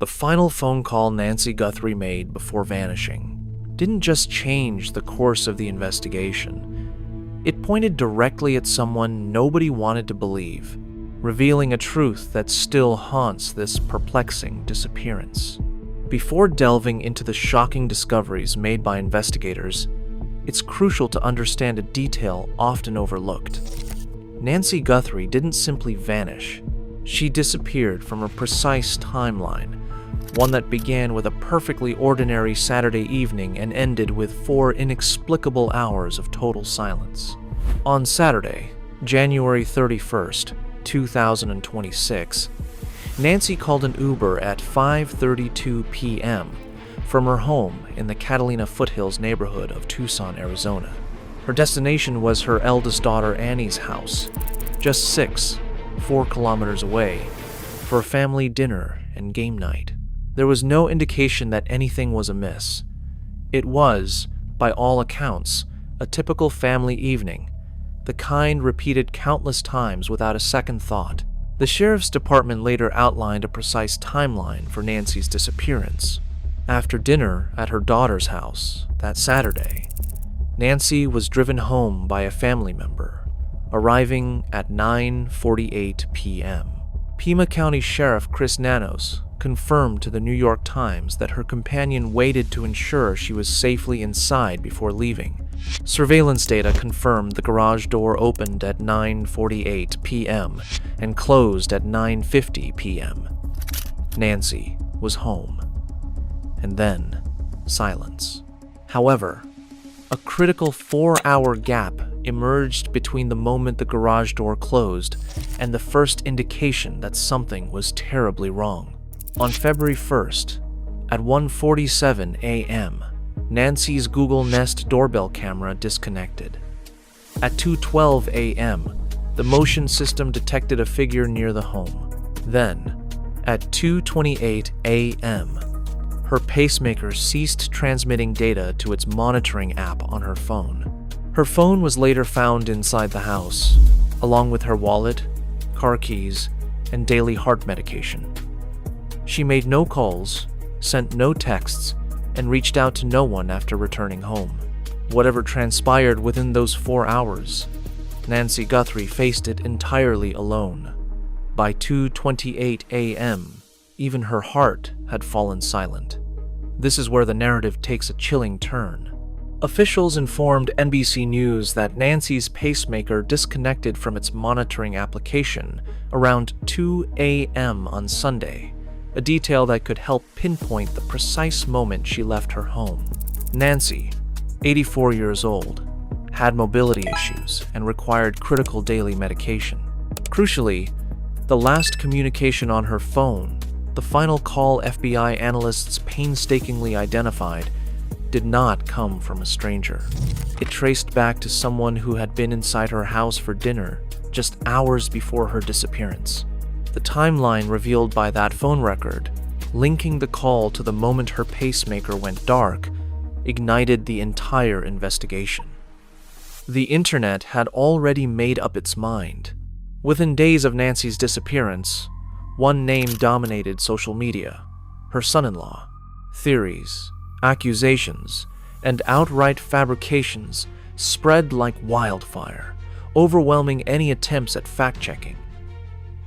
The final phone call Nancy Guthrie made before vanishing didn't just change the course of the investigation. It pointed directly at someone nobody wanted to believe, revealing a truth that still haunts this perplexing disappearance. Before delving into the shocking discoveries made by investigators, it's crucial to understand a detail often overlooked. Nancy Guthrie didn't simply vanish. She disappeared from a precise timeline, one that began with a perfectly ordinary Saturday evening and ended with 4 inexplicable hours of total silence. On Saturday, January 31st, 2026, Nancy called an Uber at 5:32 p.m. from her home in the Catalina Foothills neighborhood of Tucson, Arizona. Her destination was her eldest daughter Annie's house, just 4 kilometers away, for a family dinner and game night. There was no indication that anything was amiss. It was, by all accounts, a typical family evening, the kind repeated countless times without a second thought. The sheriff's department later outlined a precise timeline for Nancy's disappearance. After dinner at her daughter's house that Saturday, Nancy was driven home by a family member, arriving at 9:48 p.m. Pima County Sheriff Chris Nanos confirmed to the New York Times that her companion waited to ensure she was safely inside before leaving. Surveillance data confirmed the garage door opened at 9:48 p.m. and closed at 9:50 p.m. Nancy was home. And then, silence. However, a critical 4-hour gap emerged between the moment the garage door closed and the first indication that something was terribly wrong. On February 1st, at 1:47 a.m., Nancy's Google Nest doorbell camera disconnected. At 2:12 a.m., the motion system detected a figure near the home. Then, at 2:28 a.m., her pacemaker ceased transmitting data to its monitoring app on her phone. Her phone was later found inside the house, along with her wallet, car keys, and daily heart medication. She made no calls, sent no texts, and reached out to no one after returning home. Whatever transpired within those 4 hours, Nancy Guthrie faced it entirely alone. By 2:28 a.m., even her heart had fallen silent. This is where the narrative takes a chilling turn. Officials informed NBC News that Nancy's pacemaker disconnected from its monitoring application around 2 a.m. on Sunday, a detail that could help pinpoint the precise moment she left her home. Nancy, 84 years old, had mobility issues and required critical daily medication. Crucially, the last communication on her phone, the final call FBI analysts painstakingly identified, did not come from a stranger. It traced back to someone who had been inside her house for dinner just hours before her disappearance. The timeline revealed by that phone record, linking the call to the moment her pacemaker went dark, ignited the entire investigation. The internet had already made up its mind. Within days of Nancy's disappearance, one name dominated social media: her son-in-law. Theories, accusations, and outright fabrications spread like wildfire, overwhelming any attempts at fact-checking.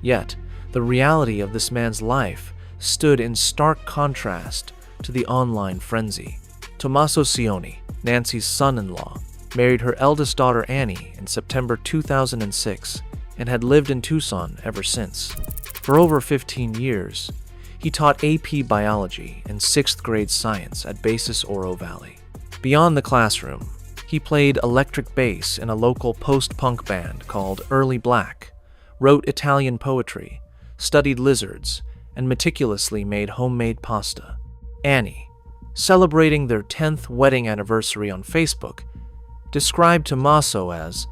Yet, the reality of this man's life stood in stark contrast to the online frenzy. Tommaso Cioni, Nancy's son-in-law, married her eldest daughter Annie in September 2006 and had lived in Tucson ever since. For over 15 years, he taught AP Biology and 6th grade science at Basis Oro Valley. Beyond the classroom, he played electric bass in a local post-punk band called Early Black, wrote Italian poetry, studied lizards, and meticulously made homemade pasta. Annie, celebrating their 10th wedding anniversary on Facebook, described Tommaso as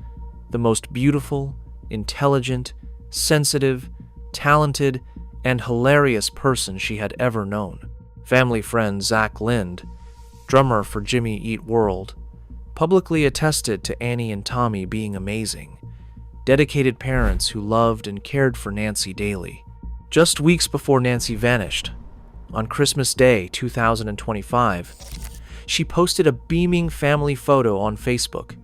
the most beautiful, intelligent, sensitive, talented, and hilarious person she had ever known. Family friend Zach Lind, drummer for Jimmy Eat World, publicly attested to Annie and Tommy being amazing, dedicated parents who loved and cared for Nancy daily. Just weeks before Nancy vanished, on Christmas Day 2025, she posted a beaming family photo on Facebook.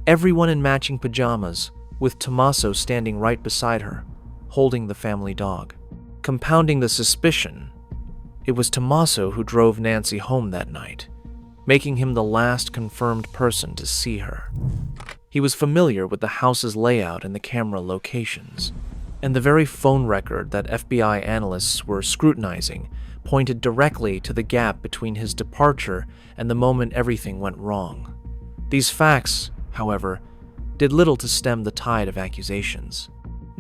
Everyone in matching pajamas, with Tommaso standing right beside her, holding the family dog. Compounding the suspicion, it was Tommaso who drove Nancy home that night, making him the last confirmed person to see her. He was familiar with the house's layout and the camera locations, and the very phone record that FBI analysts were scrutinizing pointed directly to the gap between his departure and the moment everything went wrong. These facts, however, did little to stem the tide of accusations.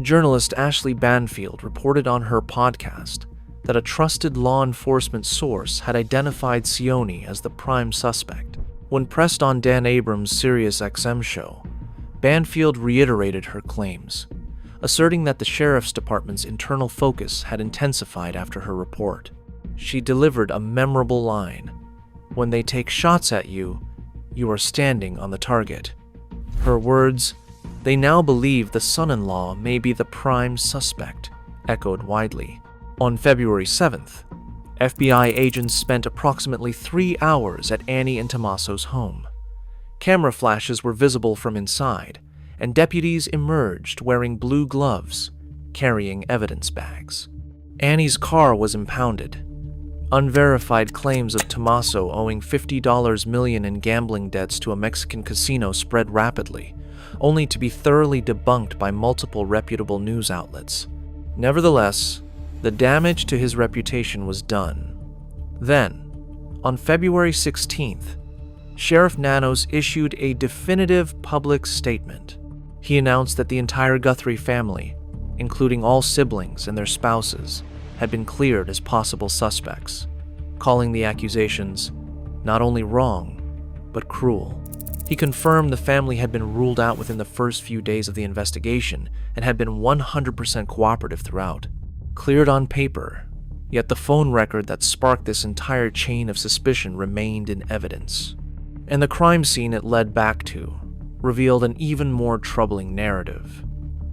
Journalist Ashley Banfield reported on her podcast that a trusted law enforcement source had identified Sione as the prime suspect. When pressed on Dan Abrams' SiriusXM show, Banfield reiterated her claims, asserting that the sheriff's department's internal focus had intensified after her report. She delivered a memorable line: "When they take shots at you, you are standing on the target." Her words, "They now believe the son-in-law may be the prime suspect," echoed widely. On February 7th, FBI agents spent approximately 3 hours at Annie and Tommaso's home. Camera flashes were visible from inside, and deputies emerged wearing blue gloves, carrying evidence bags. Annie's car was impounded. Unverified claims of Tommaso owing $50 million in gambling debts to a Mexican casino spread rapidly, only to be thoroughly debunked by multiple reputable news outlets. Nevertheless, the damage to his reputation was done. Then, on February 16th, Sheriff Nanos issued a definitive public statement. He announced that the entire Guthrie family, including all siblings and their spouses, had been cleared as possible suspects, calling the accusations not only wrong, but cruel. He confirmed the family had been ruled out within the first few days of the investigation and had been 100% cooperative throughout. Cleared on paper, yet the phone record that sparked this entire chain of suspicion remained in evidence. And the crime scene it led back to revealed an even more troubling narrative.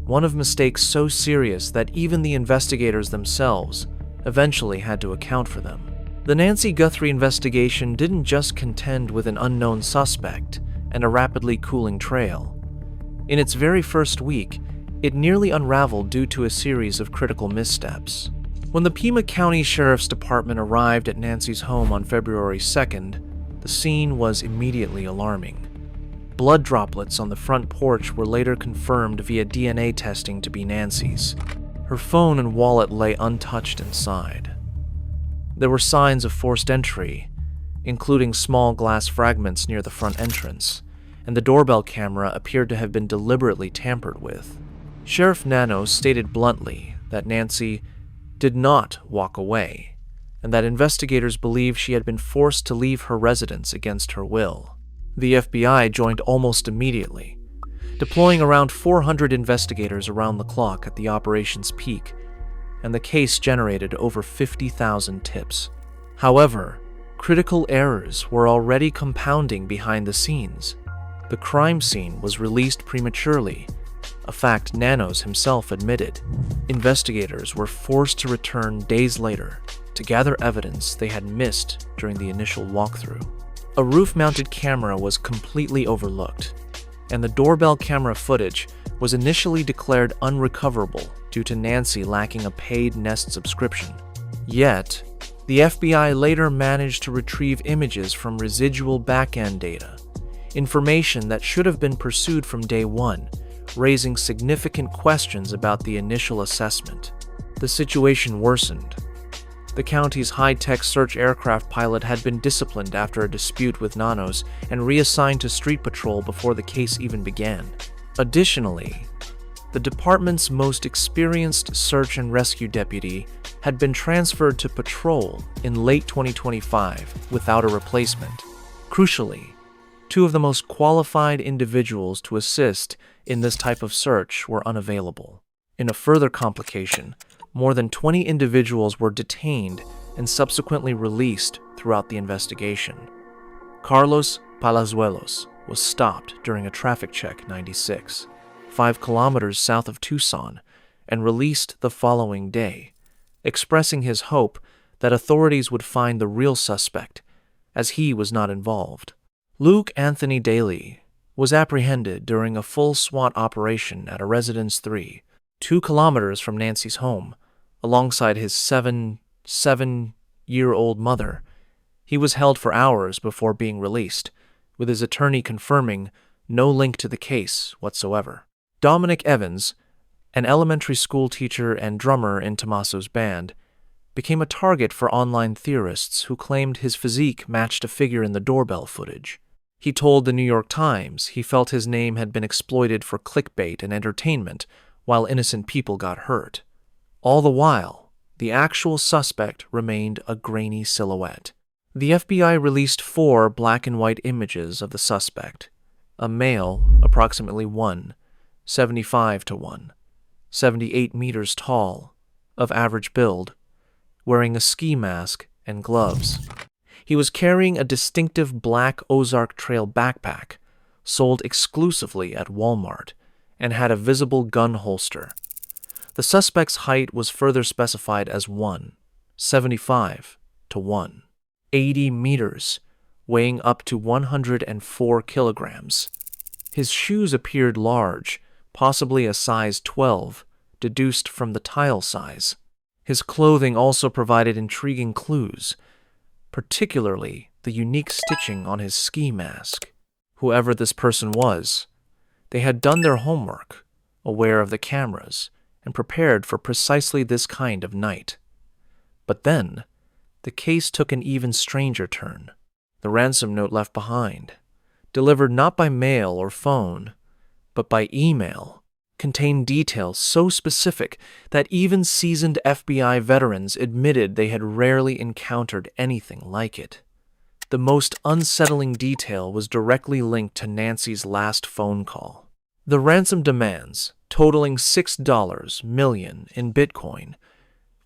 One of mistakes so serious that even the investigators themselves eventually had to account for them. The Nancy Guthrie investigation didn't just contend with an unknown suspect and a rapidly cooling trail. In its very first week, it nearly unraveled due to a series of critical missteps. When the Pima County Sheriff's Department arrived at Nancy's home on February 2nd, the scene was immediately alarming. Blood droplets on the front porch were later confirmed via DNA testing to be Nancy's. Her phone and wallet lay untouched inside. There were signs of forced entry, including small glass fragments near the front entrance, and the doorbell camera appeared to have been deliberately tampered with. Sheriff Nanos stated bluntly that Nancy did not walk away, and that investigators believe she had been forced to leave her residence against her will. The FBI joined almost immediately, deploying around 400 investigators around the clock at the operation's peak, and the case generated over 50,000 tips. However, critical errors were already compounding behind the scenes. The crime scene was released prematurely, a fact Nanos himself admitted. Investigators were forced to return days later to gather evidence they had missed during the initial walkthrough. A roof-mounted camera was completely overlooked, and the doorbell camera footage was initially declared unrecoverable due to Nancy lacking a paid Nest subscription. Yet, the FBI later managed to retrieve images from residual back-end data, information that should have been pursued from day one, raising significant questions about the initial assessment. The situation worsened. The county's high-tech search aircraft pilot had been disciplined after a dispute with Nanos and reassigned to street patrol before the case even began. Additionally, the department's most experienced search and rescue deputy had been transferred to patrol in late 2025 without a replacement. Crucially, two of the most qualified individuals to assist in this type of search were unavailable. In a further complication, more than 20 individuals were detained and subsequently released throughout the investigation. Carlos Palazuelos was stopped during a traffic check 96, 5 kilometers south of Tucson, and released the following day, expressing his hope that authorities would find the real suspect, as he was not involved. Luke Anthony Daly was apprehended during a full SWAT operation at a Residence 3, 2 kilometers from Nancy's home, alongside his seven-year-old mother. He was held for hours before being released, with his attorney confirming no link to the case whatsoever. Dominic Evans, an elementary school teacher and drummer in Tommaso's band, became a target for online theorists who claimed his physique matched a figure in the doorbell footage. He told the New York Times he felt his name had been exploited for clickbait and entertainment while innocent people got hurt. All the while, the actual suspect remained a grainy silhouette. The FBI released 4 black and white images of the suspect: a male, approximately 1.75 to 1, 78 meters tall, of average build, wearing a ski mask and gloves. He was carrying a distinctive black Ozark Trail backpack, sold exclusively at Walmart, and had a visible gun holster. The suspect's height was further specified as 1.75 to 1.80 meters, weighing up to 104 kilograms. His shoes appeared large, possibly a size 12, deduced from the tile size. His clothing also provided intriguing clues, particularly the unique stitching on his ski mask. Whoever this person was, they had done their homework, aware of the cameras, and prepared for precisely this kind of night. But then, the case took an even stranger turn. The ransom note left behind, delivered not by mail or phone, but by email, contained details so specific that even seasoned FBI veterans admitted they had rarely encountered anything like it. The most unsettling detail was directly linked to Nancy's last phone call. The ransom demands, totaling $6 million in Bitcoin,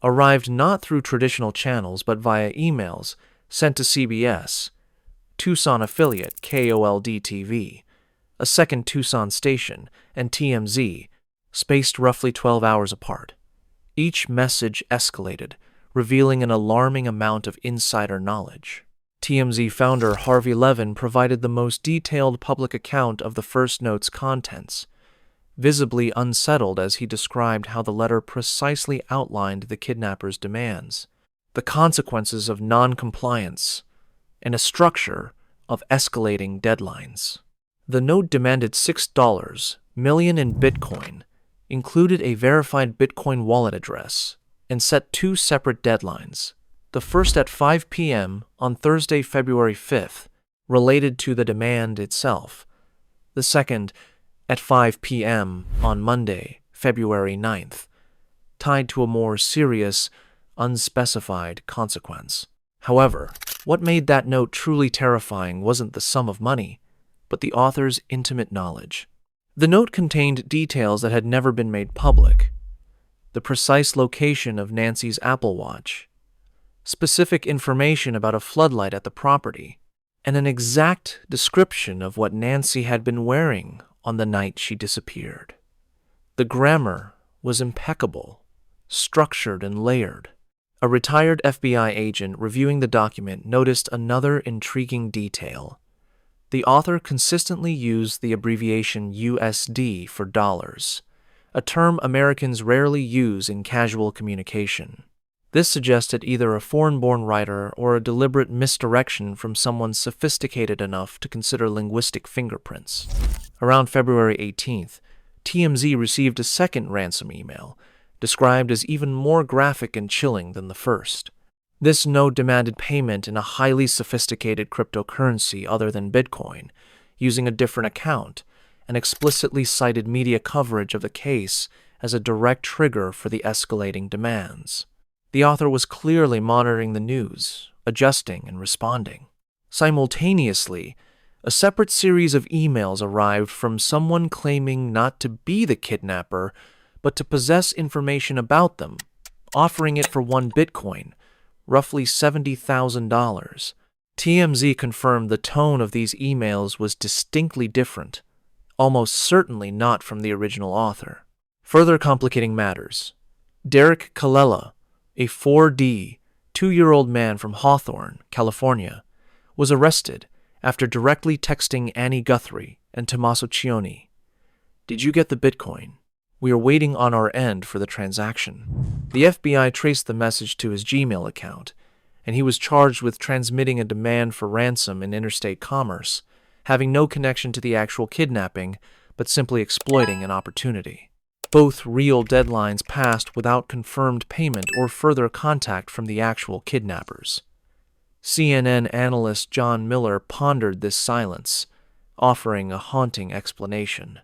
arrived not through traditional channels but via emails sent to CBS, Tucson affiliate KOLD-TV, a second Tucson station, and TMZ, spaced roughly 12 hours apart. Each message escalated, revealing an alarming amount of insider knowledge. TMZ founder Harvey Levin provided the most detailed public account of the first note's contents, visibly unsettled as he described how the letter precisely outlined the kidnapper's demands, the consequences of non-compliance, and a structure of escalating deadlines. The note demanded $6 million in Bitcoin, included a verified Bitcoin wallet address, and set 2 separate deadlines. The first at 5 p.m. on Thursday, February 5th, related to the demand itself. The second at 5 p.m. on Monday, February 9th, tied to a more serious, unspecified consequence. However, what made that note truly terrifying wasn't the sum of money, but the author's intimate knowledge. The note contained details that had never been made public: the precise location of Nancy's Apple Watch, specific information about a floodlight at the property, and an exact description of what Nancy had been wearing on the night she disappeared. The grammar was impeccable, structured and layered. A retired FBI agent reviewing the document noticed another intriguing detail. The author consistently used the abbreviation USD for dollars, a term Americans rarely use in casual communication. This suggested either a foreign-born writer or a deliberate misdirection from someone sophisticated enough to consider linguistic fingerprints. Around February 18th, TMZ received a second ransom email, described as even more graphic and chilling than the first. This note demanded payment in a highly sophisticated cryptocurrency other than Bitcoin, using a different account, and explicitly cited media coverage of the case as a direct trigger for the escalating demands. The author was clearly monitoring the news, adjusting and responding. Simultaneously, a separate series of emails arrived from someone claiming not to be the kidnapper, but to possess information about them, offering it for 1 Bitcoin, roughly $70,000. TMZ confirmed the tone of these emails was distinctly different, almost certainly not from the original author. Further complicating matters, Derek Colella, a 4D, 2-year-old man from Hawthorne, California, was arrested after directly texting Annie Guthrie and Tommaso Cioni. "Did you get the Bitcoin? We are waiting on our end for the transaction." The FBI traced the message to his Gmail account, and he was charged with transmitting a demand for ransom in interstate commerce, having no connection to the actual kidnapping, but simply exploiting an opportunity. Both real deadlines passed without confirmed payment or further contact from the actual kidnappers. CNN analyst John Miller pondered this silence, offering a haunting explanation.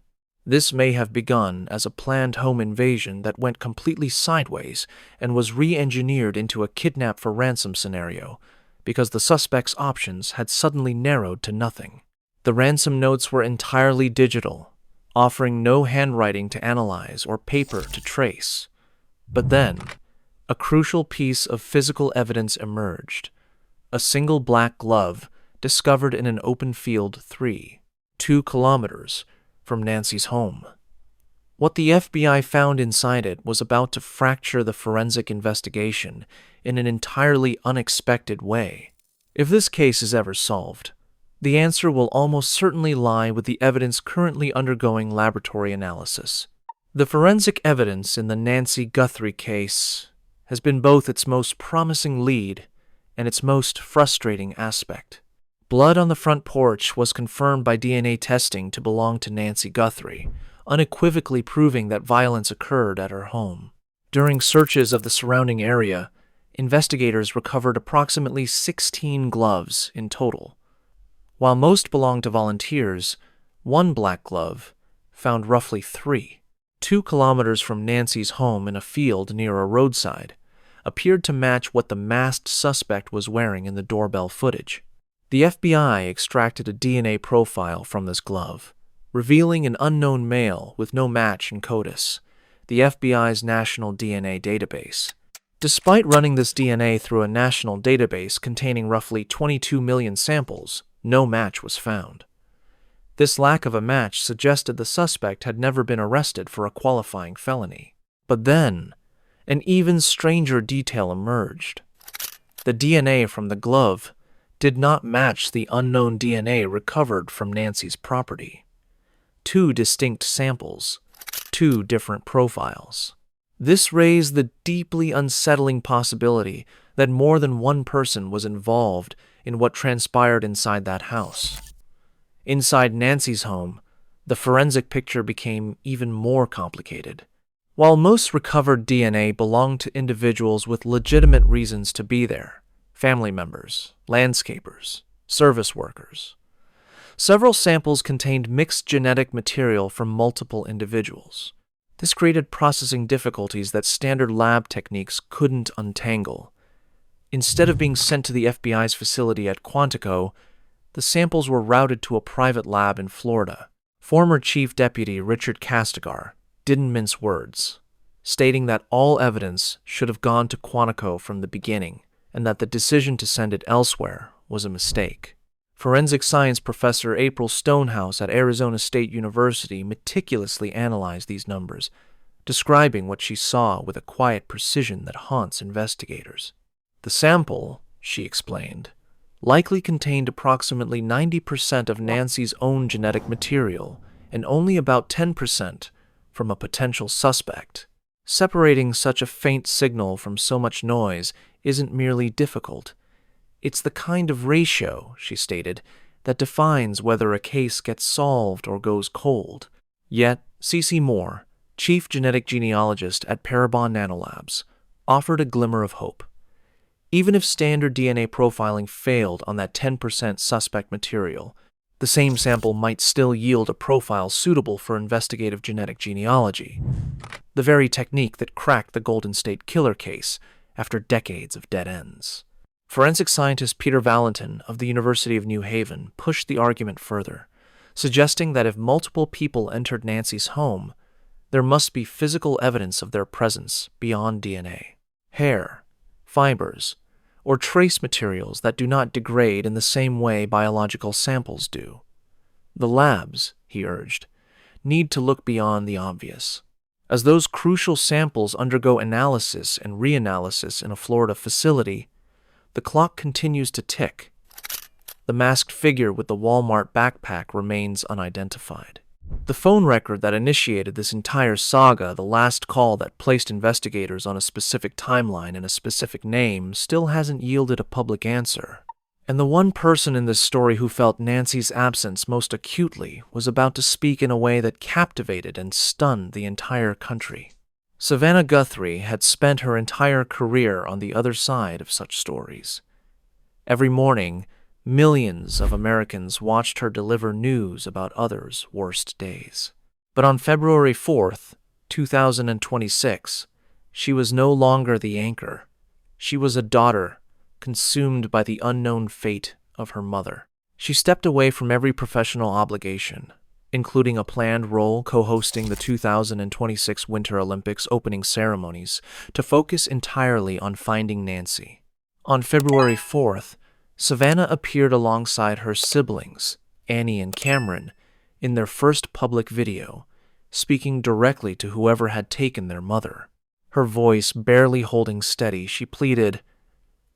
This may have begun as a planned home invasion that went completely sideways and was re-engineered into a kidnap for ransom scenario, because the suspect's options had suddenly narrowed to nothing. The ransom notes were entirely digital, offering no handwriting to analyze or paper to trace. But then, a crucial piece of physical evidence emerged: a single black glove discovered in an open field 2 kilometers from Nancy's home. What the FBI found inside it was about to fracture the forensic investigation in an entirely unexpected way. If this case is ever solved, the answer will almost certainly lie with the evidence currently undergoing laboratory analysis. The forensic evidence in the Nancy Guthrie case has been both its most promising lead and its most frustrating aspect. Blood on the front porch was confirmed by DNA testing to belong to Nancy Guthrie, unequivocally proving that violence occurred at her home. During searches of the surrounding area, investigators recovered approximately 16 gloves in total. While most belonged to volunteers, one black glove, found roughly 2 kilometers from Nancy's home in a field near a roadside, appeared to match what the masked suspect was wearing in the doorbell footage. The FBI extracted a DNA profile from this glove, revealing an unknown male with no match in CODIS, the FBI's national DNA database. Despite running this DNA through a national database containing roughly 22 million samples, no match was found. This lack of a match suggested the suspect had never been arrested for a qualifying felony. But then, an even stranger detail emerged. The DNA from the glove did not match the unknown DNA recovered from Nancy's property. 2 distinct samples, 2 different profiles. This raised the deeply unsettling possibility that more than one person was involved in what transpired inside that house. Inside Nancy's home, the forensic picture became even more complicated. While most recovered DNA belonged to individuals with legitimate reasons to be there, family members, landscapers, service workers, several samples contained mixed genetic material from multiple individuals. This created processing difficulties that standard lab techniques couldn't untangle. Instead of being sent to the FBI's facility at Quantico, the samples were routed to a private lab in Florida. Former Chief Deputy Richard Castigar didn't mince words, stating that all evidence should have gone to Quantico from the beginning, and that the decision to send it elsewhere was a mistake. Forensic science professor April Stonehouse at Arizona State University meticulously analyzed these numbers, describing what she saw with a quiet precision that haunts investigators. The sample, she explained, likely contained approximately 90% of Nancy's own genetic material and only about 10% from a potential suspect. Separating such a faint signal from so much noise isn't merely difficult. It's the kind of ratio, she stated, that defines whether a case gets solved or goes cold. Yet, C.C. Moore, chief genetic genealogist at Parabon Nanolabs, offered a glimmer of hope. Even if standard DNA profiling failed on that 10% suspect material, the same sample might still yield a profile suitable for investigative genetic genealogy, the very technique that cracked the Golden State Killer case after decades of dead ends. Forensic scientist Peter Valentin of the University of New Haven pushed the argument further, suggesting that if multiple people entered Nancy's home, there must be physical evidence of their presence beyond DNA. Hair, fibers, or trace materials that do not degrade in the same way biological samples do. The labs, he urged, need to look beyond the obvious. As those crucial samples undergo analysis and reanalysis in a Florida facility, The clock continues to tick. The masked figure with the Walmart backpack remains unidentified. The phone record that initiated this entire saga, the last call that placed investigators on a specific timeline and a specific name, still hasn't yielded a public answer. And the one person in this story who felt Nancy's absence most acutely was about to speak in a way that captivated and stunned the entire country. Savannah Guthrie had spent her entire career on the other side of such stories. Every morning, millions of Americans watched her deliver news about others' worst days. But on February 4th, 2026, she was no longer the anchor. She was a daughter, consumed by the unknown fate of her mother. She stepped away from every professional obligation, including a planned role co-hosting the 2026 Winter Olympics opening ceremonies, to focus entirely on finding Nancy. On February 4th, Savannah appeared alongside her siblings, Annie and Cameron, in their first public video, speaking directly to whoever had taken their mother. Her voice barely holding steady, she pleaded,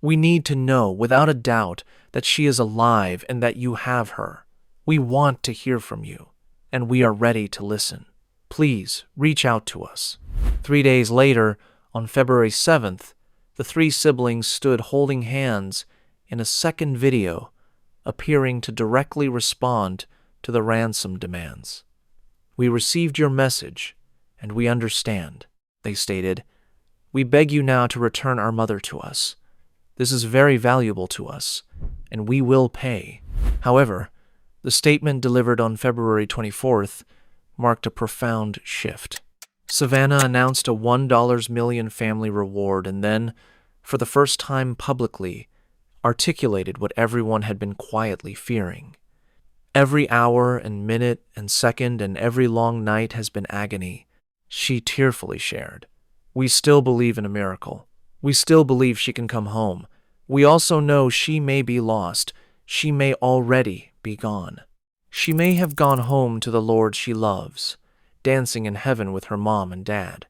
"We need to know, without a doubt, that she is alive and that you have her. We want to hear from you, and we are ready to listen. Please reach out to us." 3 days later, on February 7th, the three siblings stood holding hands in a second video, appearing to directly respond to the ransom demands. "We received your message, and we understand," they stated. "We beg you now to return our mother to us. This is very valuable to us, and we will pay." However, the statement delivered on February 24th marked a profound shift. Savannah announced a $1 million family reward and then, for the first time publicly, articulated what everyone had been quietly fearing. "Every hour and minute and second and every long night has been agony," she tearfully shared. "We still believe in a miracle. We still believe she can come home. We also know she may be lost. She may already be gone. She may have gone home to the Lord she loves, dancing in heaven with her mom and dad."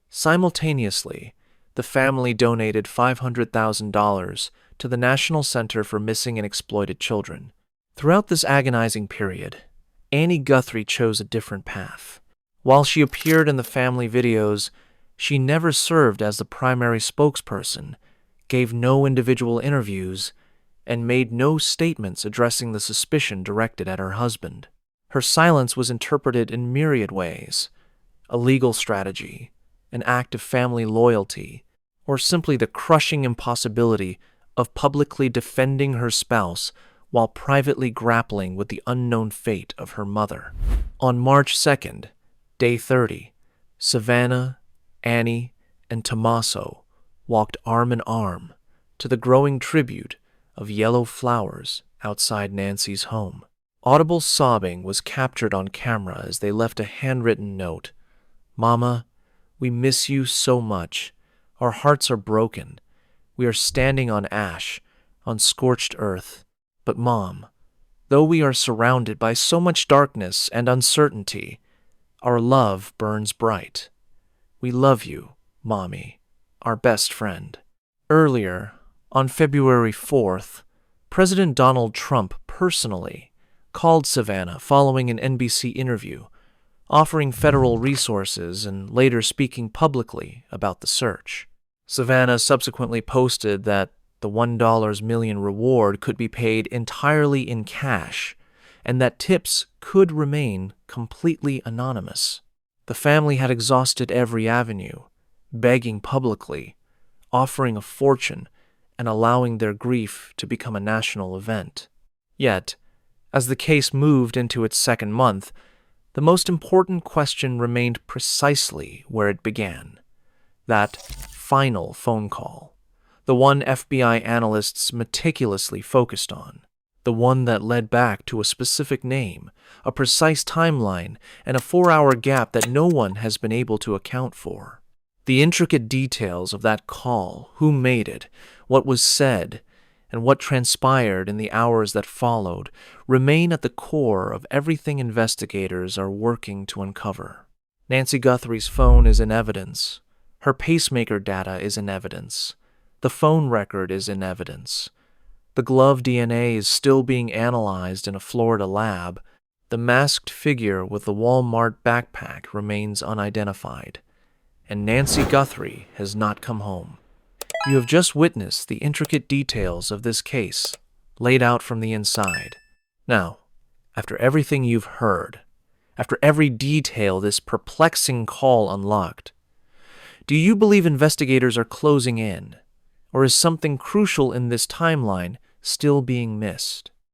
Simultaneously, the family donated $500,000 to the National Center for Missing and Exploited Children. Throughout this agonizing period, Annie Guthrie chose a different path. While she appeared in the family videos, she never served as the primary spokesperson, gave no individual interviews, and made no statements addressing the suspicion directed at her husband. Her silence was interpreted in myriad ways: a legal strategy, an act of family loyalty, or simply the crushing impossibility of publicly defending her spouse while privately grappling with the unknown fate of her mother. On March 2nd, day 30, Savannah, Annie, and Tommaso walked arm in arm to the growing tribute of yellow flowers outside Nancy's home. Audible sobbing was captured on camera as they left a handwritten note. "Mama, we miss you so much. Our hearts are broken. We are standing on ash, on scorched earth. But Mom, though we are surrounded by so much darkness and uncertainty, our love burns bright. We love you, Mommy, our best friend." Earlier, on February 4th, President Donald Trump personally called Savannah following an NBC interview, offering federal resources and later speaking publicly about the search. Savannah subsequently posted that the $1 million reward could be paid entirely in cash and that tips could remain completely anonymous. The family had exhausted every avenue, begging publicly, offering a fortune, and allowing their grief to become a national event. Yet, as the case moved into its second month, the most important question remained precisely where it began: that final phone call, the one FBI analysts meticulously focused on, the one that led back to a specific name, a precise timeline, and a 4-hour gap that no one has been able to account for. The intricate details of that call, who made it, what was said, and what transpired in the hours that followed, remain at the core of everything investigators are working to uncover. Nancy Guthrie's phone is in evidence. Her pacemaker data is in evidence. The phone record is in evidence. The glove DNA is still being analyzed in a Florida lab. The masked figure with the Walmart backpack remains unidentified. And Nancy Guthrie has not come home. You have just witnessed the intricate details of this case, laid out from the inside. Now, after everything you've heard, after every detail this perplexing call unlocked, do you believe investigators are closing in, or is something crucial in this timeline still being missed?